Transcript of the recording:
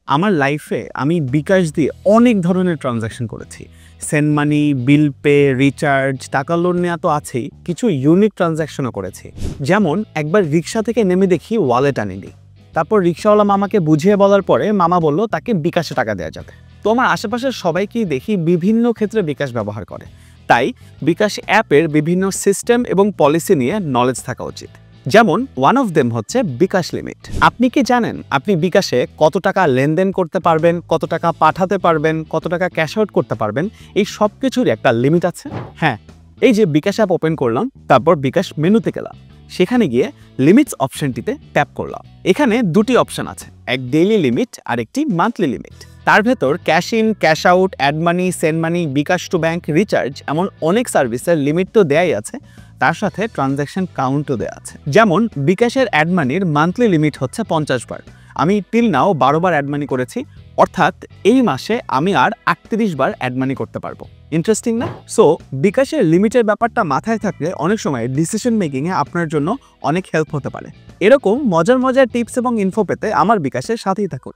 আমার লাইফে আমি বিকাশ দিয়ে অনেক ধরনের ট্রানজ্যাকশন করেছি। Send money, bill pay, recharge, টাকা লোন নেওয়া তো আছেই, কিছু ইউনিক ট্রানজ্যাকশনও করেছি। যেমন একবার রিক্সা থেকে নেমে দেখি ওয়ালেট আনিনি। তারপর রিক্সাওয়ালা মামাকে বুঝিয়ে বলার পরে মামা বলল তাকে বিকাশে টাকা দেওয়া যাবে। তো আমার আশেপাশের সবাইকেই দেখি বিভিন্ন ক্ষেত্রে বিকাশ ব্যবহার করে। তাই বিকাশ অ্যাপের বিভিন্ন সিস্টেম এবং পলিসি নিয়ে নলেজ থাকা উচিত। যেমন ওয়ান অফ দেম হচ্ছে বিকাশ লিমিট। আপনি কি জানেন আপনি বিকাশে কত টাকা লেনদেন করতে পারবেন, কত টাকা পাঠাতে পারবেন, কত টাকা ক্যাশ আউট করতে পারবেন? এই সব কিছুরই একটা লিমিট আছে। হ্যাঁ, এই যে বিকাশ অ্যাপ ওপেন করলাম, তারপর বিকাশ মেনুতে গেলাম, সেখানে গিয়ে লিমিটস অপশনটিতে ট্যাপ করলাম। এখানে দুটি অপশন আছে, এক ডেইলি লিমিট আর একটি মান্থলি লিমিট। তার ভেতর cash in, cash out, add money, send money, bKash to bank, recharge এমন অনেক সার্ভিসের লিমিট তো দেয়াই আছে, তার সাথে ট্রানজ্যাকশন কাউন্টও দেওয়া আছে। যেমন বিকাশের অ্যাড মানির মান্থলি লিমিট হচ্ছে 50 বার। আমি টিল নাও 12 বার অ্যাড মানি করেছি, অর্থাৎ এই মাসে আমি আর 38 বার অ্যাড মানি করতে পারবো। ইন্টারেস্টিং না? সো বিকাশের লিমিটের ব্যাপারটা মাথায় থাকলে অনেক সময় ডিসিশন মেকিংয়ে আপনার জন্য অনেক হেল্প হতে পারে। এরকম মজার মজার টিপস এবং ইনফো পেতে আমার বিকাশের সাথেই থাকুন।